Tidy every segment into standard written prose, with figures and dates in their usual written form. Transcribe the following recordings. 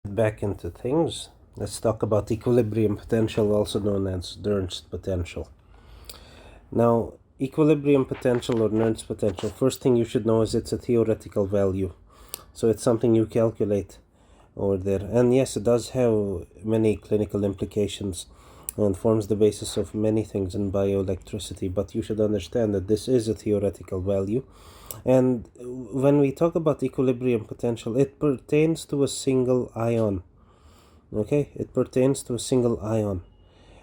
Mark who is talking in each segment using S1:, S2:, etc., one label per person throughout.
S1: Back into things, let's talk about equilibrium potential, also known as Nernst potential. Now, equilibrium potential or Nernst potential, first thing you should know is it's a theoretical value. So it's something you calculate over there. And yes, it does have many clinical implications and forms the basis of many things in bioelectricity, but you should understand that this is a theoretical value. And when we talk about equilibrium potential, it pertains to a single ion. Okay, it pertains to a single ion.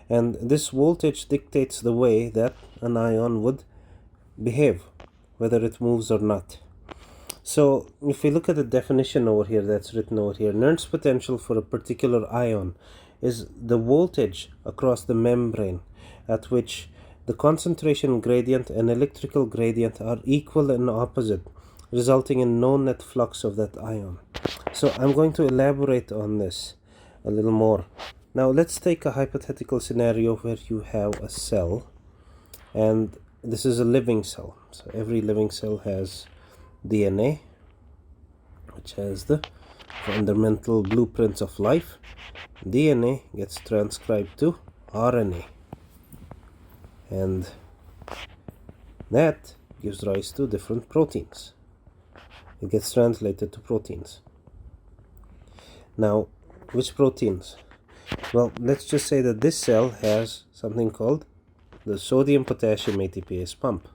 S1: And this voltage dictates the way that an ion would behave, whether it moves or not. So if we look at the definition over here that's written over here, Nernst potential for a particular ion is the voltage across the membrane at which the concentration gradient and electrical gradient are equal and opposite, resulting in no net flux of that ion. So I'm going to elaborate on this a little more. Now let's take a hypothetical scenario where you have a cell, and this is a living cell. So every living cell has DNA, which has the fundamental blueprints of life. DNA gets transcribed to RNA, and that gives rise to different proteins. It gets translated to proteins. Now, which proteins? Well, let's just say that this cell has something called the sodium-potassium ATPase pump.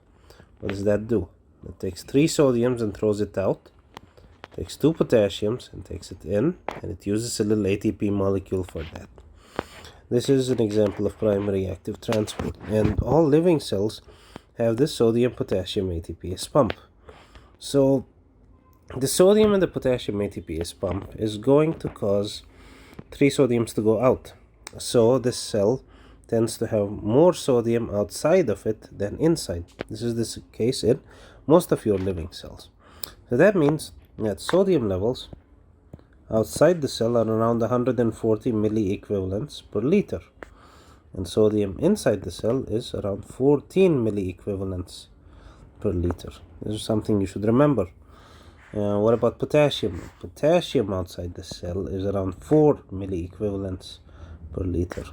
S1: What does that do? It takes 3 sodiums and throws it out, takes 2 potassiums and takes it in, and it uses a little ATP molecule for that. This is an example of primary active transport, and all living cells have this sodium-potassium ATPase pump. So the sodium and the potassium ATPase pump is going to cause 3 sodiums to go out. So this cell tends to have more sodium outside of it than inside. This is the case in most of your living cells. So that means that sodium levels outside the cell are around 140 milliequivalents per liter, and sodium inside the cell is around 14 milliequivalents per liter. This is something you should remember. What about potassium? Potassium outside the cell is around 4 milliequivalents per liter,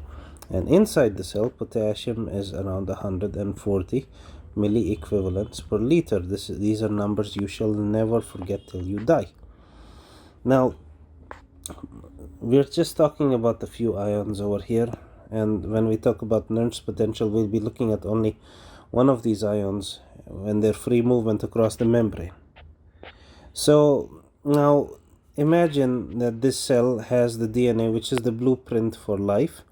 S1: and inside the cell potassium is around 140 milliequivalents per liter. These are numbers you shall never forget till you die. Now, we're just talking about a few ions over here, and when we talk about Nernst potential, we'll be looking at only one of these ions and their free movement across the membrane. So now imagine that this cell has the DNA, which is the blueprint for life,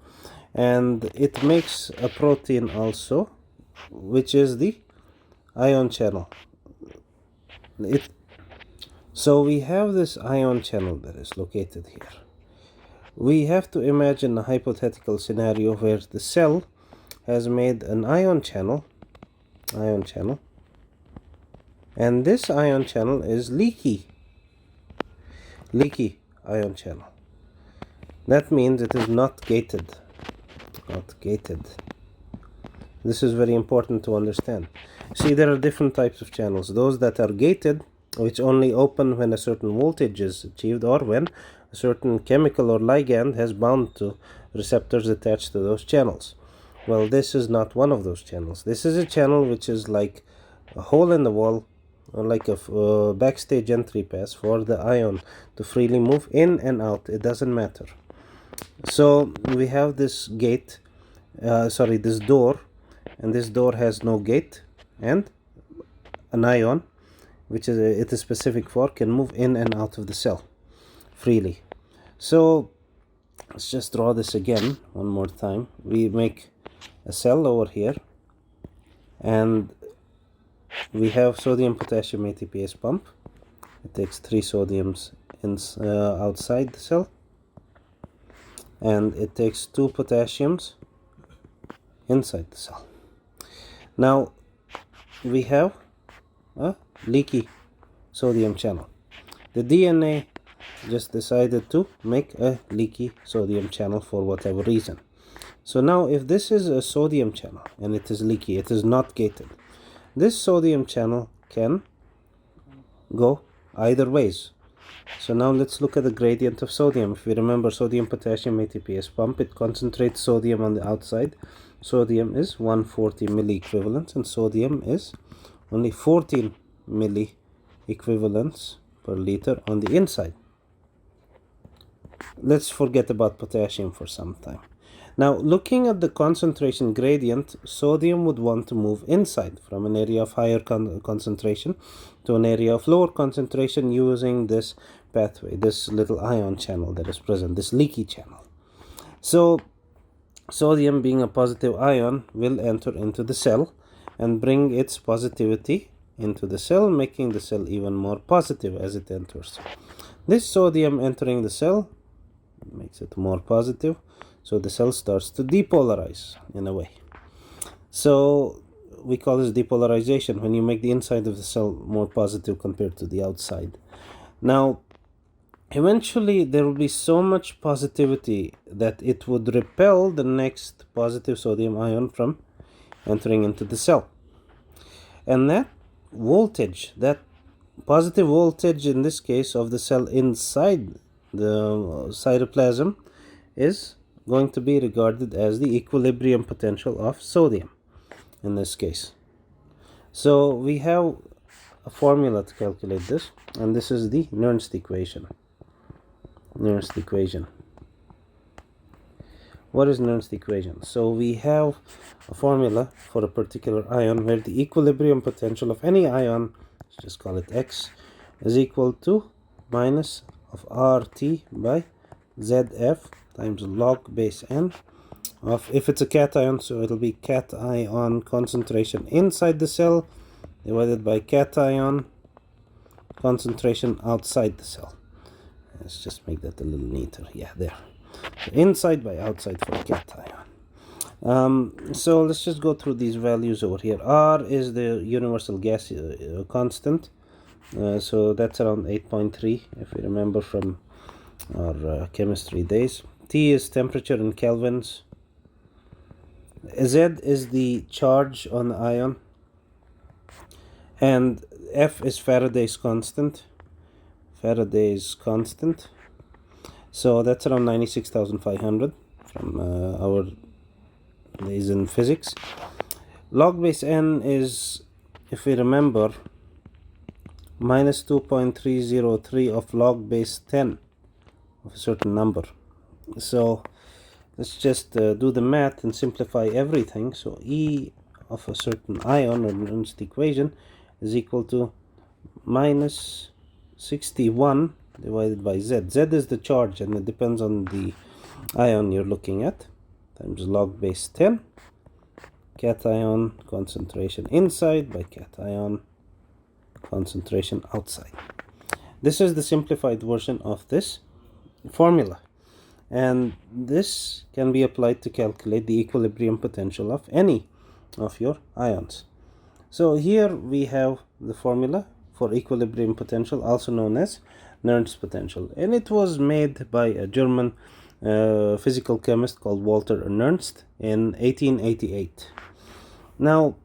S1: and it makes a protein also, which is the ion channel. So we have this ion channel that is located here. We have to imagine a hypothetical scenario where the cell has made an ion channel, and this ion channel is leaky ion channel. That means it is not gated. This is very important to understand. See, there are different types of channels. Those that are gated, which only open when a certain voltage is achieved or when a certain chemical or ligand has bound to receptors attached to those channels. Well, this is not one of those channels. This is a channel which is like a hole in the wall, or like a backstage entry pass for the ion to freely move in and out. It doesn't matter. So we have this this door, and this door has no gate, and an ion, which it is specific for, can move in and out of the cell freely. So let's just draw this again one more time. We make a cell over here, and we have sodium-potassium ATPase pump. It takes 3 sodiums outside the cell, and it takes 2 potassiums inside the cell. Now we have a leaky sodium channel. The DNA just decided to make a leaky sodium channel for whatever reason. So now if this is a sodium channel and it is leaky, it is not gated, this sodium channel can go either ways. So now let's look at the gradient of sodium. If we remember sodium-potassium ATPase pump, it concentrates sodium on the outside. Sodium is 140 milliequivalents and sodium is only 14 milliequivalents per liter on the inside. Let's forget about potassium for some time. Now, looking at the concentration gradient, sodium would want to move inside from an area of higher concentration to an area of lower concentration using this pathway, this little ion channel that is present, this leaky channel. So, sodium, being a positive ion, will enter into the cell and bring its positivity into the cell, making the cell even more positive as it enters. This sodium entering the cell makes it more positive, so the cell starts to depolarize in a way. So we call this depolarization, when you make the inside of the cell more positive compared to the outside. Now, eventually there will be so much positivity that it would repel the next positive sodium ion from entering into the cell. And that voltage, that positive voltage in this case of the cell inside the cytoplasm, is going to be regarded as the equilibrium potential of sodium in this case. So we have a formula to calculate this, and this is the Nernst equation. Nernst equation. What is Nernst equation? So we have a formula for a particular ion where the equilibrium potential of any ion, let's just call it X, is equal to minus of RT by ZF times log base N of, if it's a cation, so it'll be cation concentration inside the cell divided by cation concentration outside the cell. Let's just make that a little neater. Yeah, there. So inside by outside for cation. So let's just go through these values over here. R is the universal gas constant. So that's around 8.3 if we remember from our chemistry days. T is temperature in kelvins. Z is the charge on the ion. And F is Faraday's constant. Faraday's constant. So that's around 96,500 from our days in physics. Log base N is, if we remember, minus 2.303 of log base 10 of a certain number. So let's just do the math and simplify everything. So E of a certain ion, or Nernst equation, is equal to minus 61 divided by Z. Z is the charge, and it depends on the ion you're looking at, times log base 10, cation concentration inside by cation concentration outside. This is the simplified version of this formula, and this can be applied to calculate the equilibrium potential of any of your ions. So here we have the formula for equilibrium potential, also known as Nernst potential, and it was made by a German physical chemist called Walter Nernst in 1888. Now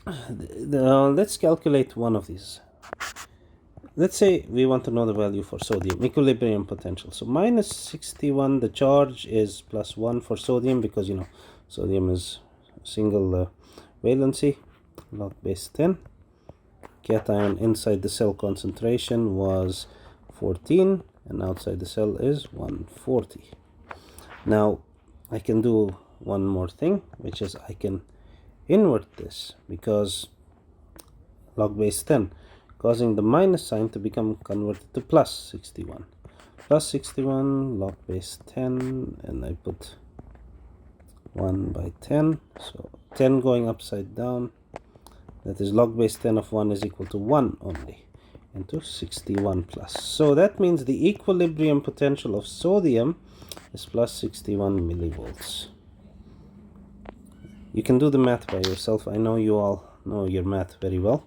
S1: let's calculate one of these. Let's say we want to know the value for sodium, equilibrium potential. So minus 61, the charge is plus 1 for sodium, because sodium is single valency, log base 10. Cation inside the cell concentration was 14, and outside the cell is 140. Now I can do one more thing, which is I can invert this, because log base 10, causing the minus sign to become converted to plus 61. Plus 61 log base 10, and I put 1 by 10, so 10 going upside down, that is log base 10 of 1 is equal to 1 only, into 61 plus. So that means the equilibrium potential of sodium is plus 61 millivolts. You can do the math by yourself. I know you all know your math very well,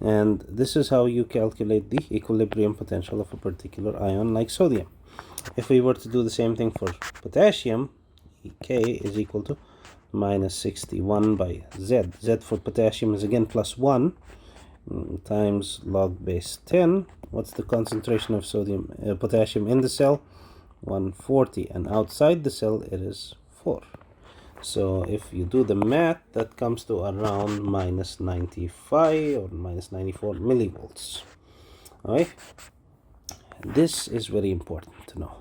S1: and this is how you calculate the equilibrium potential of a particular ion like sodium. If we were to do the same thing for potassium, K is equal to minus 61 by Z. Z for potassium is again plus 1 times log base 10 what's the concentration of potassium in the cell? 140, and outside the cell it is 4. So if you do the math, that comes to around minus 95 or minus 94 millivolts. Alright, this is very important to know.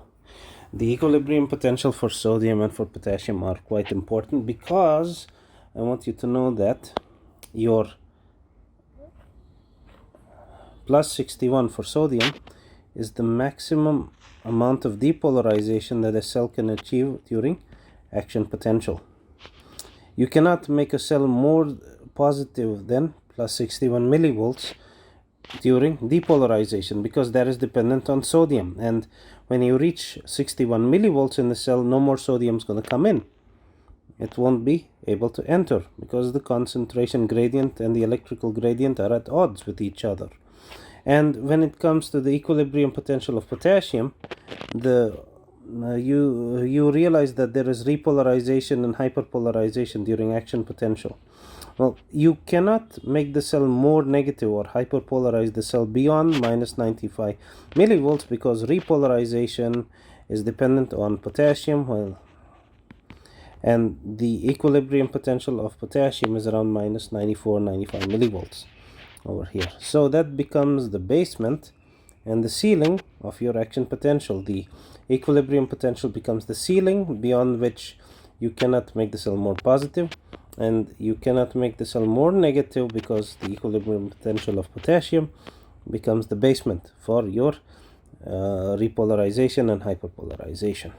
S1: The equilibrium potential for sodium and for potassium are quite important, because I want you to know that your plus 61 for sodium is the maximum amount of depolarization that a cell can achieve during action potential. You cannot make a cell more positive than plus 61 millivolts during depolarization, because that is dependent on sodium, and when you reach 61 millivolts in the cell, no more sodium is going to come in. It won't be able to enter, because the concentration gradient and the electrical gradient are at odds with each other. And when it comes to the equilibrium potential of potassium, you realize that there is repolarization and hyperpolarization during action potential. Well, you cannot make the cell more negative or hyperpolarize the cell beyond minus 95 millivolts, because repolarization is dependent on potassium, and the equilibrium potential of potassium is around minus 95 millivolts over here. So that becomes the basement and the ceiling of your action potential. The equilibrium potential becomes the ceiling beyond which you cannot make the cell more positive, and you cannot make the cell more negative, because the equilibrium potential of potassium becomes the basement for your repolarization and hyperpolarization.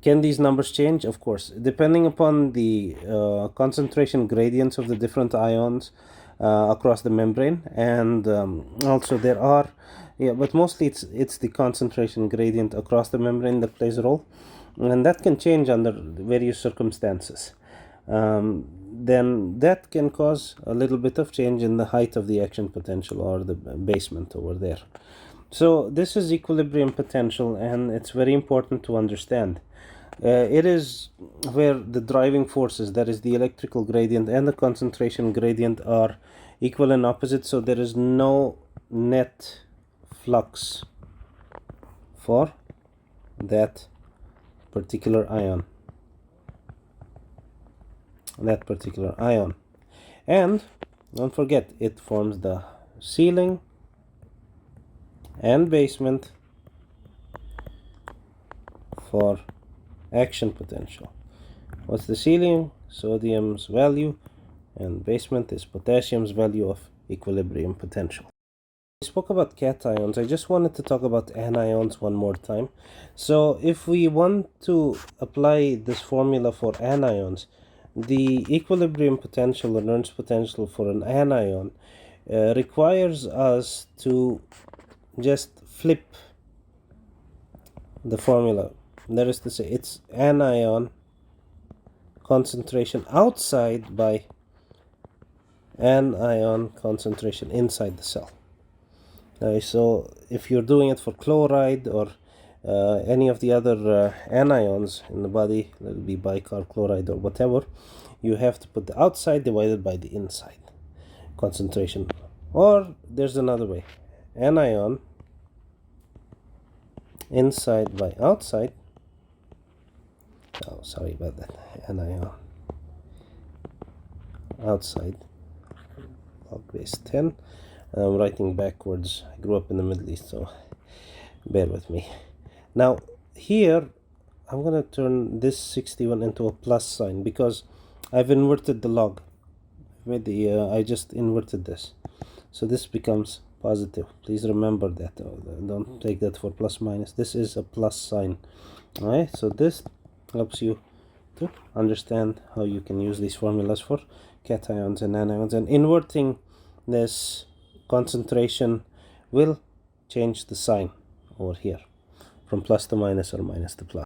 S1: Can these numbers change? Of course, depending upon the concentration gradients of the different ions across the membrane, and also there are, but mostly it's the concentration gradient across the membrane that plays a role, and that can change under various circumstances. Then that can cause a little bit of change in the height of the action potential, or the basement over there. So this is equilibrium potential, and it's very important to understand. It is where the driving forces, that is the electrical gradient and the concentration gradient, are equal and opposite, so there is no net flux for that particular ion. And don't forget, it forms the ceiling and basement for action potential. What's the ceiling? Sodium's value, and basement is potassium's value of equilibrium potential. We spoke about cations. I just wanted to talk about anions one more time. So if we want to apply this formula for anions, the equilibrium potential or Nernst potential for an anion requires us to just flip the formula. That is to say, it's anion concentration outside by anion concentration inside the cell. So if you're doing it for chloride or any of the other anions in the body, it will be bicarb chloride or whatever, you have to put the outside divided by the inside concentration. Or there's another way, anion inside by outside. Oh, sorry about that. Anion outside log base 10. I'm writing backwards. I grew up in the Middle East, so bear with me. Now here I'm going to turn this 61 into a plus sign, because I've inverted the log. I just inverted this, so this becomes positive. Please remember that. Don't take that for plus minus. This is a plus sign. Alright, so this helps you to understand how you can use these formulas for cations and anions, and inverting this concentration will change the sign over here from plus to minus or minus to plus.